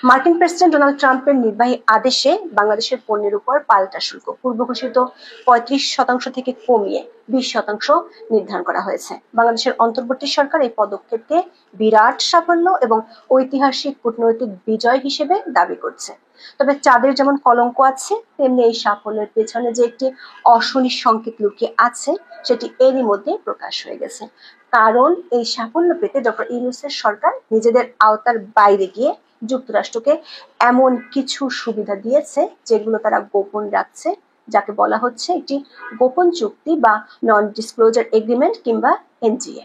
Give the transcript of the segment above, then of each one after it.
মার্কিন president Donald ট্রাম্পের নির্বাহী আদেশে বাংলাদেশের পণ্যের উপর পাল্টা শুল্ক পূর্ব ঘোষিত 35% থেকে কমিয়ে 20% নির্ধারণ করা হয়েছে। বাংলাদেশের অন্তর্বর্তী সরকার এই পদক্ষেপকে বিরাট সাফল্য এবং ঐতিহাসিক কূটনৈতিক বিজয় হিসেবে দাবি করছে। তবে চাঁদের যেমন কলঙ্ক আছে, তেমনি এই সাফল্যের পেছনে যে একটি অশনি সংকেত লুকিয়ে আছে সেটি এরই মধ্যে প্রকাশ হয়ে গেছে। কারণ এই সাফল্য পেতে ডক্টর ইউনূসের সরকার নিজেদের আওতার বাইরে গিয়ে যুক্তরাষ্ট্রকে এমন কিছু সুবিধা দিয়েছে যেগুলো তারা গোপন রাখছে, যাকে বলা হচ্ছে একটি গোপন চুক্তি বা নন ডিসক্লোজার এগ্রিমেন্ট কিংবা এনজিএ।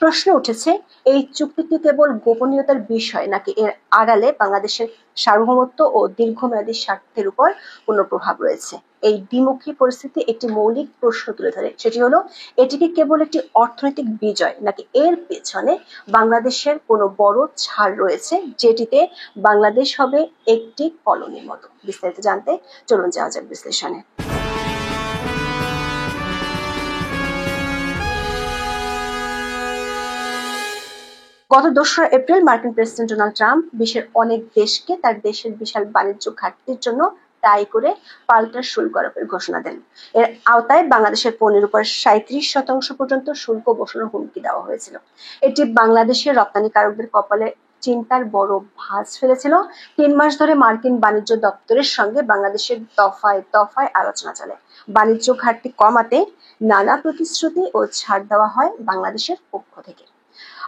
প্রশ্ন উঠেছে, এই চুক্তিটি কেবল গোপনীয়তার বিষয় নাকি এর আড়ালে বাংলাদেশের সার্বভৌমত্ব ও দীর্ঘমেয়াদী স্বার্থের উপর কোনো প্রভাব রয়েছে? এই দ্বিমুখী পরিস্থিতি একটি মৌলিক প্রশ্ন তুলে ধরে, সেটি হলো এটি কি কেবল একটি অর্থনৈতিক বিজয় নাকি এর পেছনে বাংলাদেশের কোনো বড় ছাড় রয়েছে যেটিতে বাংলাদেশ হবে একটি কলোনির মতো। বিস্তারিত জানতে চলুন যাওয়া যাক বিশ্লেষণে। গত 2রা এপ্রিল মার্কিন প্রেসিডেন্ট ডোনাল্ড ট্রাম্প বিশ্বের অনেক দেশকে তার দেশের বিশাল বাণিজ্য ঘাটতির জন্য দায়ী করে পাল্টা শুল্ক আরোপের ঘোষণা দেন। এর আওতায় বাংলাদেশের পণ্যের উপর 37% পর্যন্ত শুল্ক বসানোর হুমকি দেওয়া হয়েছিল। এটি বাংলাদেশের রপ্তানিকারকদের কপালে চিন্তার বড় ভাঁজ ফেলেছিল। 3 মাস ধরে মার্কিন বাণিজ্য দপ্তরের সঙ্গে বাংলাদেশের দফায় দফায় আলোচনা চলে। বাণিজ্য ঘাটতি কমাতে নানা প্রতিশ্রুতি ও ছাড় দেওয়া হয় বাংলাদেশের পক্ষ থেকে।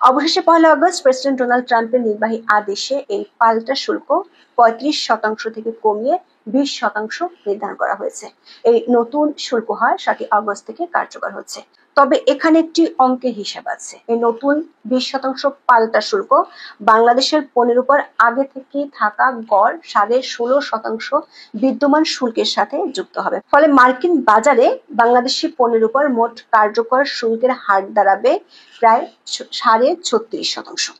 অবশেষে 1 আগস্ট প্রেসিডেন্ট ডোনাল্ড ট্রাম্পের নির্বাহী আদেশে এই পাল্টা শুল্ক 35% থেকে কমিয়ে 20% নির্ধারণ করা হয়েছে। এই নতুন শুল্ক হার 7 আগস্ট থেকে কার্যকর হচ্ছে। তবে এখানে একটি অঙ্কের হিসাব আছে। এই নতুন 20% পাল্টা শুল্ক বাংলাদেশের পণ্যের উপর আগে থেকে থাকা গড় 16.5% বিদ্যমান শুল্কের সাথে যুক্ত হবে। ফলে মার্কিন বাজারে বাংলাদেশি পণ্যের উপর মোট কার্যকর শুল্কের হার দাঁড়াবে প্রায় 36.5%।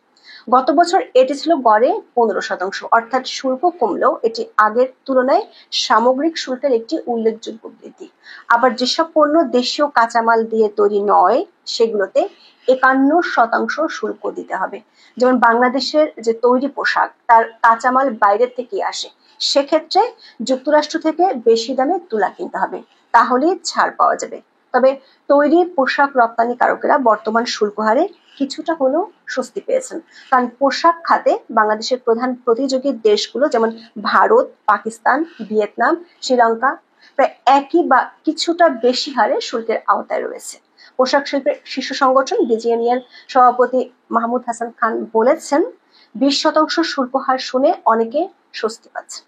গত বছর এটি ছিল গড়ে 15%, অর্থাৎ শুল্ক কমলেও এটি আগের তুলনায় সামগ্রিক শুল্কের একটি উল্লেখযোগ্য বৃদ্ধি। আবার যেসব পণ্য দেশীয় কাঁচামাল দিয়ে তৈরি নয় সেগুলোতে 51% শুল্ক দিতে হবে। যেমন বাংলাদেশের যে তৈরি পোশাক তার কাঁচামাল বাইরে থেকে আসে, সেক্ষেত্রে যুক্তরাষ্ট্র থেকে বেশি দামে তুলা কিনতে হবে, তাহলেই ছাড় পাওয়া যাবে। তবে তৈরি পোশাক রপ্তানিকারকেরা বর্তমান শুল্ক হারে কিছুটা হলেও স্বস্তি পেয়েছেন, কারণ পোশাক খাতে বাংলাদেশের প্রধান প্রতিযোগী দেশগুলো যেমন ভারত, পাকিস্তান, ভিয়েতনাম, শ্রীলঙ্কা প্রায় একই বা কিছুটা বেশি হারে শুল্কের আওতায় রয়েছে। পোশাক শিল্পের শীর্ষ সংগঠন বিজিএমইএর সভাপতি মাহমুদ হাসান খান বলেছেন, 20% শুল্ক হার শুনে অনেকে স্বস্তি পাচ্ছে।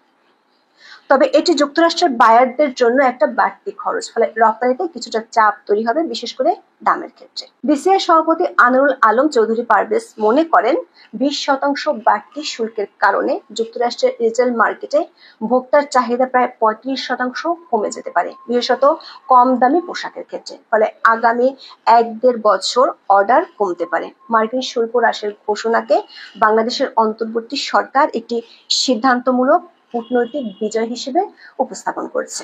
তবে এটি যুক্তরাষ্ট্রের বায়ারদের জন্য একটা বাড়তি খরচ, ফলে রপ্তানিতে কিছুটা চাপ তৈরি হবে, বিশেষ করে দামের ক্ষেত্রে। বিসিআই সভাপতি আনোয়ারুল আলম চৌধুরী পারভেজ মনে করেন, 20% বাড়তি শুল্কের কারণে যুক্তরাষ্ট্রের রিটেল মার্কেটে ভোক্তার চাহিদা প্রায় 35% কমে যেতে পারে, বিশেষত কম দামি পোশাকের ক্ষেত্রে। ফলে আগামী 1-1.5 বছর অর্ডার কমতে পারে। মার্কিন শুল্ক হ্রাসের ঘোষণাকে বাংলাদেশের অন্তর্বর্তী সরকার একটি সিদ্ধান্তমূলক কূটনৈতিক বিজয় হিসেবে উপস্থাপন করছে।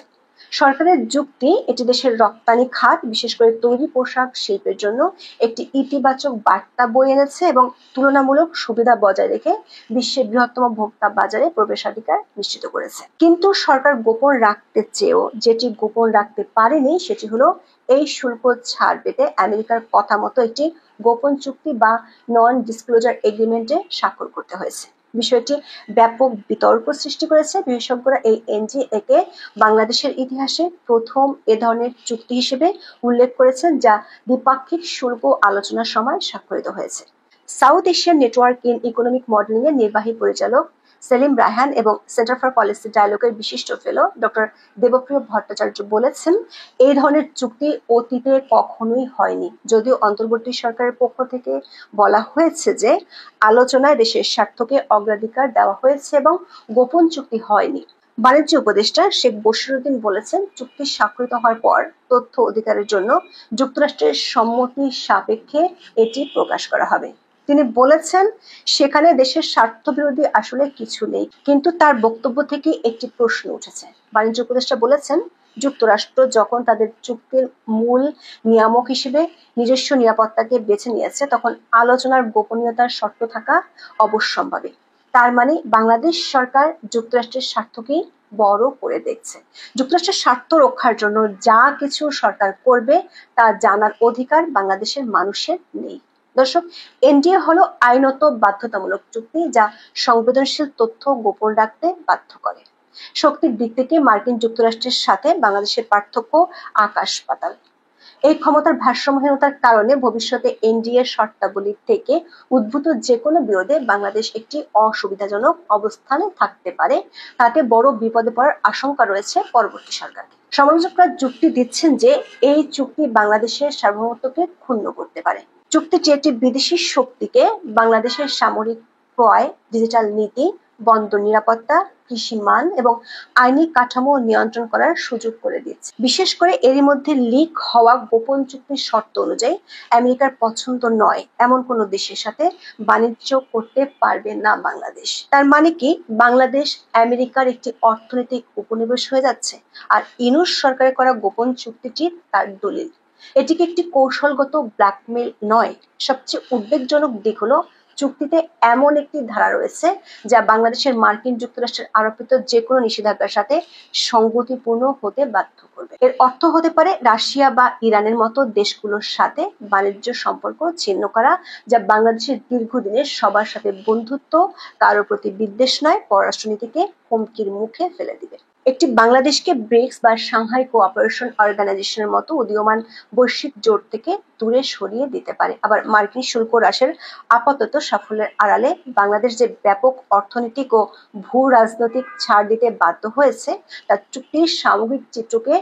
সরকারের যুক্তি, এটি দেশের রপ্তানি খাত বিশেষ করে তৈরি পোশাক শিল্পের জন্য একটি ইতিবাচক বার্তা বয়ে এনেছে এবং তুলনামূলক সুবিধা বজায় রেখে বিশ্বের বৃহত্তম ভোক্তা বাজারে প্রবেশাধিকার নিশ্চিত করেছে। কিন্তু সরকার গোপন রাখতে চেয়েও যেটি গোপন রাখতে পারেনি সেটি হলো এই শুল্ক ছাড় পেতে আমেরিকার কথা মতো একটি গোপন চুক্তি বা নন ডিসক্লোজার এগ্রিমেন্টে স্বাক্ষর করতে হয়েছে। বিষয়টি ব্যাপক বিতর্ক সৃষ্টি করেছে। বিশেষজ্ঞরা এই এনজিএকে বাংলাদেশের ইতিহাসে প্রথম এ ধরনের চুক্তি হিসেবে উল্লেখ করেছেন, যা দ্বিপাক্ষিক শুল্ক আলোচনার সময় স্বাক্ষরিত হয়েছে। South Asian network in economic modelling এর নির্বাহী পরিচালক সেলিম রায়হান এবং সেন্টার ফর পলিসি ডায়ালগের বিশিষ্ট ফেলো ডক্টর দেবপ্রিয় ভট্টাচার্য বলেছেন, এই ধরনের চুক্তি অতীতে কখনোই হয়নি। যদিও অন্তর্বর্তী সরকারের পক্ষ থেকে বলা হয়েছে যে আলোচনায় দেশের স্বার্থকে অগ্রাধিকার দেওয়া হয়েছে এবং গোপন চুক্তি হয়নি। বাণিজ্য উপদেষ্টা শেখ বশিরউদ্দিন বলেছেন, চুক্তি স্বাক্ষরিত হওয়ার পর তথ্য অধিকারের জন্য যুক্তরাষ্ট্রের সম্মতি সাপেক্ষে এটি প্রকাশ করা হবে। তিনি বলেছেন, সেখানে দেশের স্বার্থ বিরোধী আসলে কিছু নেই, কিন্তু তার বক্তব্য থেকে একটি প্রশ্ন উঠেছে। বাণিজ্য উপদেষ্টা বলেছেন, যুক্তরাষ্ট্র যখন তাদের চুক্তির মূল নিয়ামক হিসেবে নিজস্ব নিরাপত্তাকে বেছে নিয়েছে তখন আলোচনার গোপনীয়তার শর্ত থাকা অবশ্যম্ভাবী। তার মানে বাংলাদেশ সরকার যুক্তরাষ্ট্রের স্বার্থকেই বড় করে দেখছে। যুক্তরাষ্ট্রের স্বার্থ রক্ষার জন্য যা কিছু সরকার করবে তা জানার অধিকার বাংলাদেশের মানুষের নেই। দর্শক, এনডিএ হলো আইনত বাধ্যতামূলক চুক্তি যা সংবেদনশীল তথ্য গোপন রাখতে বাধ্য করে। শক্তির দিক থেকে মার্কিন যুক্তরাষ্ট্রের সাথে বাংলাদেশের পার্থক্য আকাশ পাতাল। এই ক্ষমতার ভারসাম্যহীনতার কারণে ভবিষ্যতে এনডিএ শর্তাবলী থেকে উদ্ভূত যে কোনো বিরোধে বাংলাদেশ একটি অসুবিধাজনক অবস্থানে থাকতে পারে, তাতে বড় বিপদে পড়ার আশঙ্কা রয়েছে পরবর্তী সরকারকে। সমালোচকরা যুক্তি দিচ্ছেন যে এই চুক্তি বাংলাদেশের সার্বভৌমত্বকে ক্ষুণ্ণ করতে পারে। চুক্তিটি একটি বিদেশি শক্তিকে বাংলাদেশের সামরিক ক্রয়, ডিজিটাল নীতি, বন্দর নিরাপত্তা, কৃষি মান এবং আইনি কাঠামো নিয়ন্ত্রণ করার সুযোগ করে দিচ্ছে। বিশেষ করে এরই মধ্যে লিক হওয়া গোপন চুক্তির শর্ত অনুযায়ী আমেরিকার পছন্দ নয় এমন কোনো দেশের সাথে বাণিজ্য করতে পারবে না বাংলাদেশ। তার মানে কি বাংলাদেশ আমেরিকার একটি অর্থনৈতিক উপনিবেশ হয়ে যাচ্ছে? আর ইউনূস সরকারের করা গোপন চুক্তিটি তার দলিল। এটিকে একটি কৌশলগত ব্ল্যাকমেইল নয়। সবচেয়ে উদ্বেগজনক দিক হলো চুক্তিতে এমন একটি ধারা রয়েছে যা বাংলাদেশের মার্কিন যুক্তরাষ্ট্রের আরোপিত যে কোনো নিষেধাজ্ঞার সাথে সঙ্গতিপূর্ণ হতে বাধ্য করবে। এর অর্থ হতে পারে রাশিয়া বা ইরানের মতো দেশগুলোর সাথে বাণিজ্য সম্পর্ক ছিন্ন করা, যা বাংলাদেশের দীর্ঘদিনের সবার সাথে বন্ধুত্ব, কারোর প্রতি বিদ্বেষ নয়, পররাষ্ট্রনীতিকে হুমকির মুখে ফেলে দিবে। একটি বাংলাদেশকে ব্রিক্স বা সাংহাই কোঅপারেশন অর্গানাইজেশনের মতো উদীয়মান বৈশ্বিক জোট থেকে দূরে সরিয়ে দিতে পারে। আবার মার্কিন শুল্ক হ্রাসের আপাতত সাফল্যের আড়ালে বাংলাদেশ যে ব্যাপক অর্থনৈতিক ও ভূ রাজনৈতিক ছাড় দিতে বাধ্য হয়েছে তা চুক্তির সামগ্রিক চিত্রকে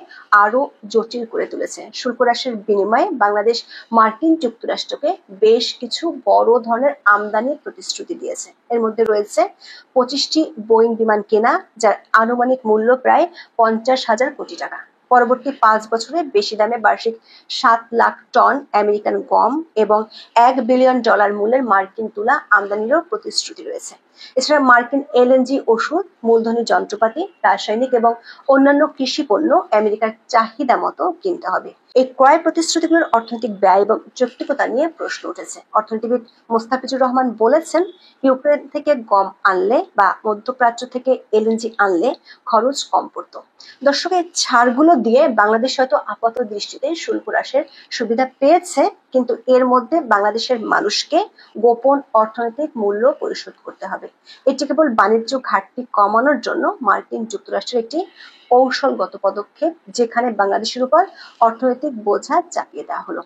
আরো জটিল করে তুলেছে। শুল্ক হ্রাসের বিনিময়ে বাংলাদেশ মার্কিন যুক্তরাষ্ট্রকে বেশ কিছু বড় ধরনের আমদানির প্রতিশ্রুতি দিয়েছে। এর মধ্যে রয়েছে 25টি বোয়িং বিমান কেনা, যার আনুমানিক মূল্য প্রায় 50,000 কোটি টাকা। পরবর্তী 5 বছরে বেশি দামে বার্ষিক 7 লাখ টন আমেরিকান গম এবং $1 বিলিয়ন মূল্যের মার্কিন তুলা আমদানিরও প্রতিশ্রুতি রয়েছে। এছাড়া মার্কিন এলএনজি, ওষুধ, মূলধনী যন্ত্রপাতি, রাসায়নিক এবং অন্যান্য কৃষি পণ্য আমেরিকার চাহিদা মতো কিনতে হবে। এই ক্রয় প্রতিশ্রুতিগুলোর অর্থনৈতিক ব্যয় এবং যৌক্তিকতা নিয়ে প্রশ্ন উঠেছে। অর্থনীতিবিদ মোস্তাফিজুর রহমান বলেছেন, ইউক্রেন থেকে গম আনলে বা মধ্যপ্রাচ্য থেকে এলএনজি আনলে খরচ কম পড়তো। দর্শক, এই ছাড়গুলো দিয়ে বাংলাদেশ হয়তো আপাত দৃষ্টিতে শুল্ক হ্রাসের সুবিধা পেয়েছে, কিন্তু এর মধ্যে বাংলাদেশের মানুষকে গোপন অর্থনৈতিক মূল্য পরিশোধ করতে হবে। এটি কেবল বাণিজ্য ঘাটতি কমানোর জন্য মার্কিন যুক্তরাষ্ট্রের একটি কৌশলগত পদক্ষেপ, যেখানে বাংলাদেশের উপর অর্থনৈতিক বোঝা চাপিয়ে দেওয়া হলো।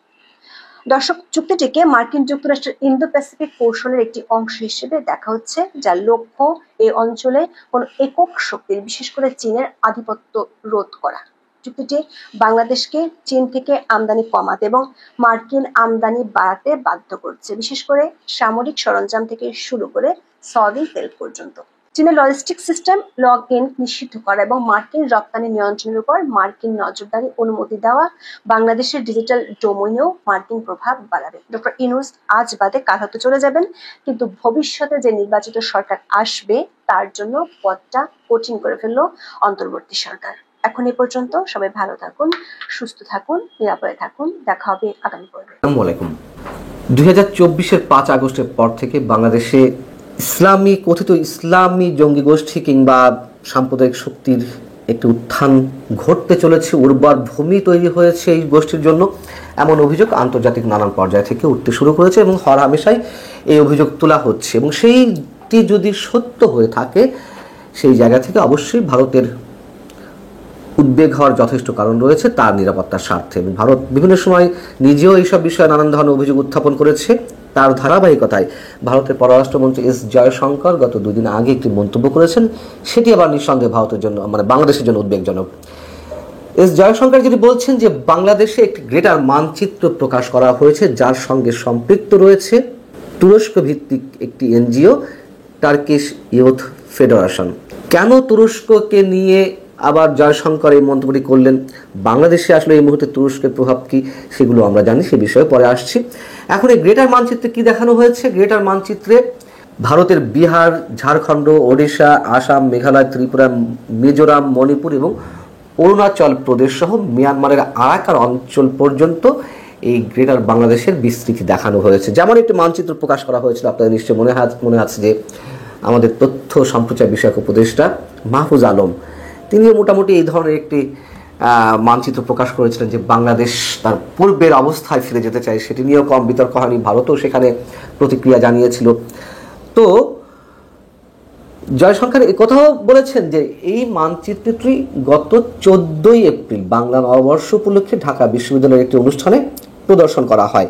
দর্শক, চুক্তিটিকে মার্কিন যুক্তরাষ্ট্রের ইন্দো প্যাসিফিক কৌশলের একটি অংশ হিসেবে দেখা হচ্ছে, যার লক্ষ্য এই অঞ্চলে কোন একক শক্তির, বিশেষ করে চীনের আধিপত্য রোধ করা। চুক্তিটি বাংলাদেশকে চীন থেকে আমদানি কমাতে এবং মার্কিন আমদানি বাড়াতে বাধ্য করছে, বিশেষ করে সামরিক সরঞ্জাম থেকে শুরু করে সয়াবিন তেল পর্যন্ত। চীনের লজিস্টিক সিস্টেম লগ ইন নিষিদ্ধ করা এবং মার্কিন রপ্তানি নিয়ন্ত্রণের উপর মার্কিন নজরদারি অনুমতি দেওয়া বাংলাদেশের ডিজিটাল ডোমেইনেও মার্কিন প্রভাব বাড়াবে। ডক্টর ইউনূস আজ বাদে কাল হতে চলে যাবেন, কিন্তু ভবিষ্যতে যে নির্বাচিত সরকার আসবে তার জন্য পথটা কঠিন করে ফেললো অন্তর্বর্তী সরকার। এখন এই পর্যন্ত। সবাই ভালো থাকুন, সুস্থ থাকুন, নিরাপদে থাকুন। দেখা হবে আগামী পর্বে। আসসালামু আলাইকুম। 2024-এর 5 আগস্টের পর থেকে বাংলাদেশে কথিত ইসলামী জঙ্গি গোষ্ঠী কিংবা সাম্প্রদায়িক শক্তির একটি উত্থান ঘটতে চলেছে, উর্বর ভূমি তৈরি হয়েছে এই গোষ্ঠীর জন্য, এমন অভিযোগ আন্তর্জাতিক নানান পর্যায় থেকে উঠতে শুরু করেছে এবং হরহামেশাই এই অভিযোগ তোলা হচ্ছে। এবং সেইটি যদি সত্য হয়ে থাকে, সেই জায়গা থেকে অবশ্যই ভারতের উদ্বেগ হওয়ার যথেষ্ট কারণ রয়েছে তার নিরাপত্তার স্বার্থে। এবং ভারত বিভিন্ন সময় নিজেও এইসব বিষয়ে নানান ধরনের অভিযোগ উত্থাপন করেছে। তার ধারাবাহিকতায় ভারতের পররাষ্ট্রমন্ত্রী এস জয়শঙ্কর গত 2 দিন আগে একটি মন্তব্য করেছেন, সেটি আবার নিঃসন্দেহে ভারতের জন্য, বাংলাদেশের জন্য উদ্বেগজনক। এস জয়শঙ্কর যিনি বলছেন যে বাংলাদেশে একটি গ্রেটার মানচিত্র প্রকাশ করা হয়েছে, যার সঙ্গে সম্পৃক্ত রয়েছে তুরস্ক ভিত্তিক একটি এনজিও, টার্কিশ ইউথ ফেডারেশন। কেন তুরস্ককে নিয়ে আবার জয়শঙ্কর এই মন্তব্যটি করলেন, বাংলাদেশে আসলে এই মুহূর্তে তুরস্কের প্রভাব কি, সেগুলো আমরা জানি, সে বিষয়ে পরে আসছি। এখন এই গ্রেটার মানচিত্রে কি দেখানো হয়েছে? গ্রেটার মানচিত্রে ভারতের বিহার, ঝাড়খণ্ড, ওড়িশা, আসাম, মেঘালয়, ত্রিপুরা, মিজোরাম, মণিপুর এবং অরুণাচল প্রদেশ সহ মিয়ানমারের আরাকান অঞ্চল পর্যন্ত এই গ্রেটার বাংলাদেশের বিস্তৃতি দেখানো হয়েছে। যেমন একটি মানচিত্র প্রকাশ করা হয়েছিল, আপনাদের নিশ্চয়ই মনে আছে যে আমাদের তথ্য সম্প্রচার বিষয়ক উপদেষ্টা মাহফুজ আলম, তিনিও মোটামুটি এই ধরনের একটি মানচিত্র প্রকাশ করেছিলেন যে বাংলাদেশ তার পূর্বের অবস্থায় ফিরে যেতে চায়। সেটি নিয়েও কম বিতর্ক হয়নি, ভারতও সেখানে প্রতিক্রিয়া জানিয়েছিল। তো জয়শঙ্কর কথাও বলেছেন যে এই মানচিত্রটি গত 14 এপ্রিল বাংলা নববর্ষ উপলক্ষে ঢাকা বিশ্ববিদ্যালয়ের একটি অনুষ্ঠানে প্রদর্শন করা হয়,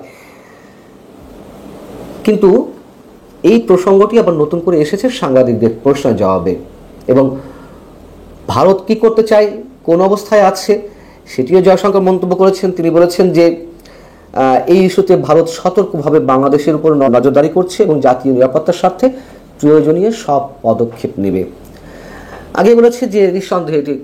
কিন্তু এই প্রসঙ্গটি আবার নতুন করে এসেছে সাংবাদিকদের প্রশ্নের জবাবে। এবং ভারত কি করতে চায়, কোন অবস্থায় আছে, সেটিও জয়শঙ্কর মন্তব্য করেছেন। তিনি বলেছেন যে এই ইস্যুতে ভারত সতর্কভাবে বাংলাদেশের উপর নজরদারি করছে এবং জাতীয় নিরাপত্তার স্বার্থে প্রয়োজনীয় সব পদক্ষেপ নেবে। আগে বলেছে যে নিঃসন্দেহে এটি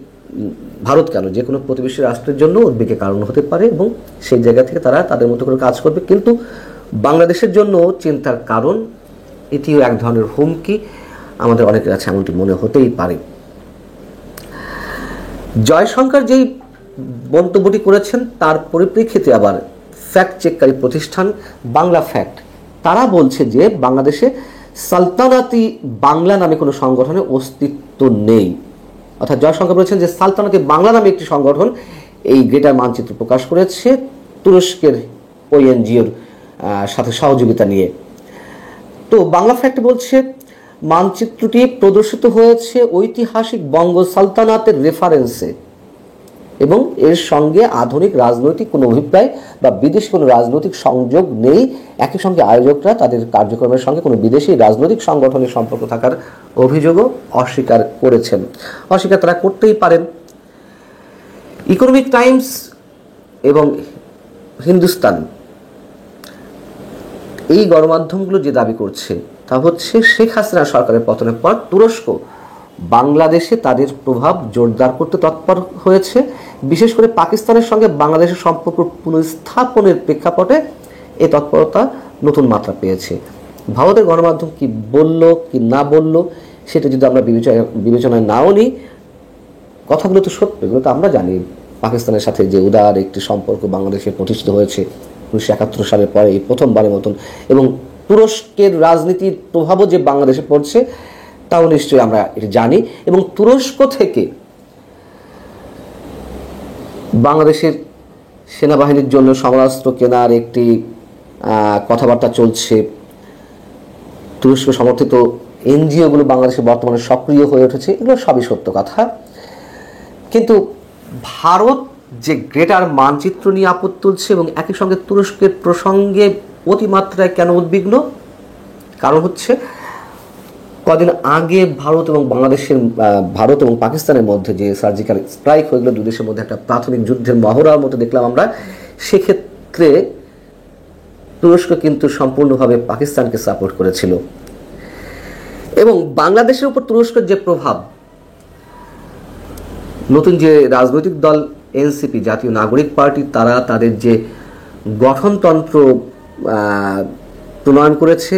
ভারত কেন, যে কোনো প্রতিবেশী রাষ্ট্রের জন্য উদ্বেগের কারণ হতে পারে এবং সেই জায়গা থেকে তারা তাদের মতো করে কাজ করবে, কিন্তু বাংলাদেশের জন্য চিন্তার কারণ, এটিও এক ধরনের হুমকি আমাদের অনেকের কাছে এমনটি মনে হতেই পারে। জয়শঙ্কর যেই মন্তব্যটি করেছেন তার পরিপ্রেক্ষিতে আবার ফ্যাক্ট চেককারী প্রতিষ্ঠান বাংলা ফ্যাক্ট তারা বলছে যে বাংলাদেশে সালতানাতি বাংলা নামে কোনো সংগঠনের অস্তিত্ব নেই। অর্থাৎ জয়শঙ্কর বলেছেন যে সালতানাতি বাংলা নামে একটি সংগঠন এই গ্রেটার মানচিত্র প্রকাশ করেছে তুরস্কের ওই এনজিওর সাথে সহযোগিতা নিয়ে। তো বাংলা ফ্যাক্ট বলছে মানচিত্রটি প্রদর্শিত হয়েছে ঐতিহাসিক বঙ্গ সালতানাতের রেফারেন্সে এবং এর সঙ্গে আধুনিক রাজনৈতিক কোনো অভিপ্রায় বা বিদেশি কোনো রাজনৈতিক সংযোগ নেই। একই সঙ্গে আয়োজকরা তাদের কার্যক্রমের সঙ্গে কোনো বিদেশি রাজনৈতিক সংগঠনের সম্পর্ক থাকার অভিযোগও অস্বীকার করেছেন। অস্বীকার তারা করতেই পারেন। ইকোনমিক টাইমস এবং হিন্দুস্তান এই গণমাধ্যমগুলো যে দাবি করছে তা হচ্ছে শেখ হাসিনা সরকারের পতনের পর তুরস্ক বাংলাদেশে তাদের প্রভাব জোরদার করতে তৎপর হয়েছে। বিশেষ করে পাকিস্তানের সঙ্গে বাংলাদেশের সম্পর্ক পুনঃস্থাপনের প্রেক্ষাপটে এই তৎপরতা নতুন মাত্রা পেয়েছে। ভারতের গণমাধ্যম কি বলল কি না বলল সেটা যদি আমরা বিবেচনায় নাও নিই, কথাগুলো তো সত্য, এগুলো তো আমরা জানি। পাকিস্তানের সাথে যে উদার একটি সম্পর্ক বাংলাদেশে প্রতিষ্ঠিত হয়েছে 1971 সালের পরে এই প্রথমবারের মতন, এবং তুরস্কের রাজনীতির প্রভাবও যে বাংলাদেশে পড়ছে তাও নিশ্চয়ই আমরা এটা জানি। এবং তুরস্ক থেকে বাংলাদেশের সেনাবাহিনীর জন্য সমরাস্ত্র কেনার একটি কথাবার্তা চলছে। তুরস্ক সমর্থিত এনজিওগুলো বাংলাদেশে বর্তমানে সক্রিয় হয়ে উঠেছে, এগুলো সবই সত্য কথা। কিন্তু ভারত যে গ্রেটার মানচিত্র নিয়ে আপত্তি তুলছে এবং একই সঙ্গে তুরস্কের প্রসঙ্গে অতিমাত্রায় কেন উদ্বিগ্ন, কারণ হচ্ছে কদিন আগে ভারত এবং পাকিস্তানের মধ্যে যে সার্জিক্যাল স্ট্রাইক হয়ে গেল, দুই দেশের মধ্যে একটা প্রাথমিক যুদ্ধের মহড়ার মতো দেখলাম আমরা। সেক্ষেত্রে তুরস্ক কিন্তু সম্পূর্ণভাবে পাকিস্তানকে সাপোর্ট করেছিল এবং বাংলাদেশের উপর তুরস্কের যে প্রভাব, নতুন যে রাজনৈতিক দল এনসিপি জাতীয় নাগরিক পার্টি তারা তাদের যে গঠনতন্ত্র প্রণয়ন করেছে,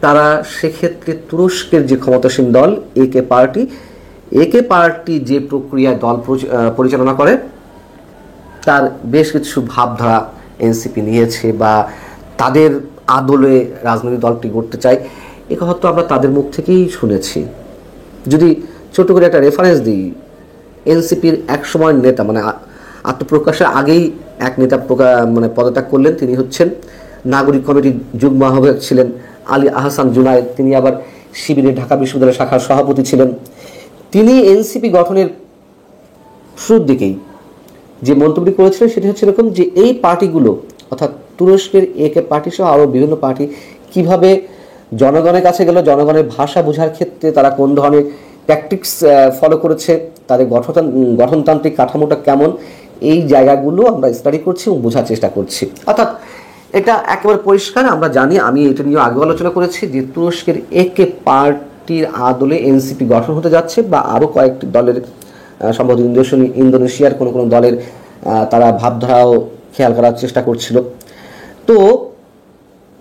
তারা সেক্ষেত্রে তুরস্কের যে ক্ষমতাসীন দল একে পার্টি যে প্রক্রিয়ায় দল পরিচালনা করে তার বেশ কিছু ভাবধারা এনসিপি নিয়েছে বা তাদের আদলে রাজনৈতিক দলটি গড়তে চায়, এ কথা তো আমরা তাদের মুখ থেকেই শুনেছি। যদি ছোট করে একটা রেফারেন্স দিই, এনসিপির এক সময় নেতা, মানে আত্মপ্রকাশের আগেই এক নেতা পদত্যাগ করলেন, তিনি হচ্ছেন নাগরিক কমিটির যুগ্ম আহ্বায়ক ছিলেন আলী আহসান জুনায়েদ। তিনি আবার শিবিরের ঢাকা বিশ্ববিদ্যালয় শাখার সভাপতি ছিলেন। তিনি এনসিপি গঠনের শুরুর দিকেই যে মন্তব্য করেছিলেন সেটি হচ্ছে এরকম যে এই পার্টিগুলো অর্থাৎ তুরস্কের একে পার্টি সহ আরও বিভিন্ন পার্টি কিভাবে জনগণের কাছে গেল, জনগণের ভাষা বোঝার ক্ষেত্রে তারা কোন ধরনের ট্যাকটিক্স ফলো করেছে, তাদের গঠনতান্ত্রিক কাঠামোটা কেমন, এই জায়গাগুলো আমরা স্টাডি করছি এবং বোঝার চেষ্টা করছি। অর্থাৎ এটা একেবারে পরিষ্কার, আমরা জানি, আমি এটা নিয়ে আগে আলোচনা করেছি যে তুরস্কের একে পার্টির আদলে এনসিপি গঠন হতে যাচ্ছে বা আরও কয়েকটি দলের সম্ভবত ইন্দোনেশিয়ার কোনো দলের তারা ভাবধারাও খেয়াল করার চেষ্টা করছিল। তো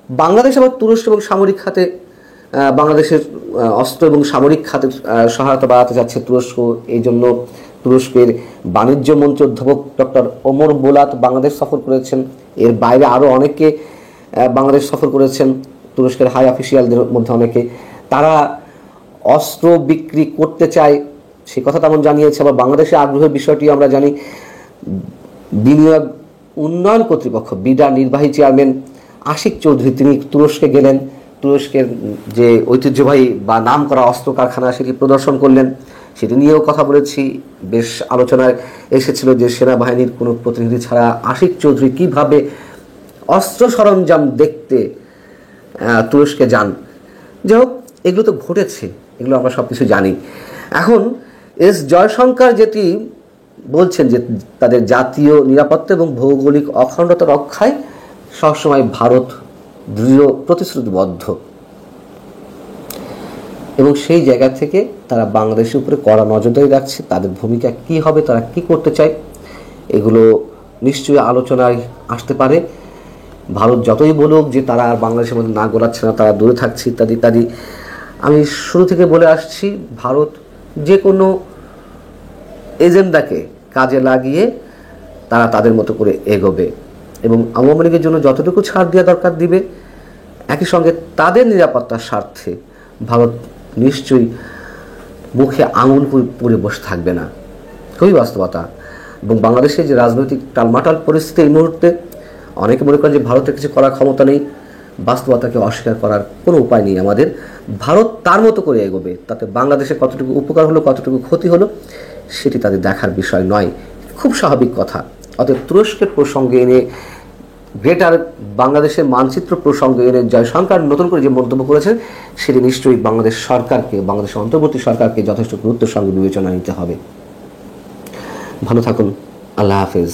বাংলাদেশ আবার তুরস্ক এবং সামরিক খাতে বাংলাদেশের অস্ত্র এবং সামরিক খাতে সহায়তা বাড়াতে যাচ্ছে তুরস্ক। এই জন্য তুরস্কের বাণিজ্য মন্ত্রী অধ্যাপক ডক্টর ওমর বোলাত বাংলাদেশ সফর করেছেন। এর বাইরে আরও অনেকে বাংলাদেশ সফর করেছেন, তুরস্কের হাই অফিসিয়ালদের মধ্যে অনেকে। তারা অস্ত্র বিক্রি করতে চায় সে কথা তেমন জানিয়েছে। আবার বাংলাদেশে আগ্রহের বিষয়টি আমরা জানি। বিনিয়োগ উন্নয়ন কর্তৃপক্ষ বিডা নির্বাহী চেয়ারম্যান আশিক চৌধুরী তিনি তুরস্কে গেলেন, তুরস্কের যে ঐতিহ্যবাহী বা নাম করা অস্ত্র কারখানা সেটি প্রদর্শন করলেন, সেটি নিয়েও কথা বলেছি। বেশ আলোচনায় এসেছিল যে সেনাবাহিনীর কোনো প্রতিনিধি ছাড়া আশিক চৌধুরী কীভাবে অস্ত্র সরঞ্জাম দেখতে তুরস্কে যান। যাই হোক, এগুলো তো ঘটেছে, এগুলো আমরা সব কিছু জানি। এখন এস জয়শঙ্কর যেটি বলছেন যে তাদের জাতীয় নিরাপত্তা এবং ভৌগোলিক অখণ্ডতা রক্ষায় সবসময় ভারত দৃঢ় প্রতিশ্রুতিবদ্ধ এবং সেই জায়গা থেকে তারা বাংলাদেশের উপরে কড়া নজরদারি রাখছে। তাদের ভূমিকা কি হবে, তারা কি করতে চায়, এগুলো নিশ্চয়ই আলোচনায় আসতে পারে। ভারত যতই বলুক যে তারা আর বাংলাদেশের মধ্যে না গোলাচ্ছে না, তারা দূরে থাকছে ইত্যাদি ইত্যাদি, আমি শুরু থেকে বলে আসছি ভারত যে কোনো এজেন্ডাকে কাজে লাগিয়ে তারা তাদের মতো করে এগোবে এবং আওয়ামী লীগের জন্য যতটুকু ছাড় দেওয়া দরকার দিবে। একই সঙ্গে তাদের নিরাপত্তার স্বার্থে ভারত নিশ্চয়ই মুখে আঙুল পুড়ে বসে থাকবে না, খুবই বাস্তবতা। এবং বাংলাদেশে যে রাজনৈতিক টালমাটাল পরিস্থিতি এই মুহূর্তে, অনেকে মনে করেন যে ভারতের কিছু করার ক্ষমতা নেই, বাস্তবতাকে অস্বীকার করার কোনো উপায় নেই আমাদের। ভারত তার মতো করে এগোবে, তাতে বাংলাদেশে কতটুকু উপকার হলো কতটুকু ক্ষতি হলো সেটি তাদের দেখার বিষয় নয়, খুব স্বাভাবিক কথা। অতএব তুরস্কের প্রসঙ্গে এনে গ্রেটার বাংলাদেশের মানচিত্র প্রসঙ্গে এনে জয়শঙ্কর নতুন করে যে মন্তব্য করেছেন সেটি নিশ্চয়ই বাংলাদেশ সরকারকে, বাংলাদেশের অন্তর্বর্তী সরকারকে যথেষ্ট গুরুত্বের সঙ্গে বিবেচনা নিতে হবে। ভালো থাকুন, আল্লাহ হাফেজ।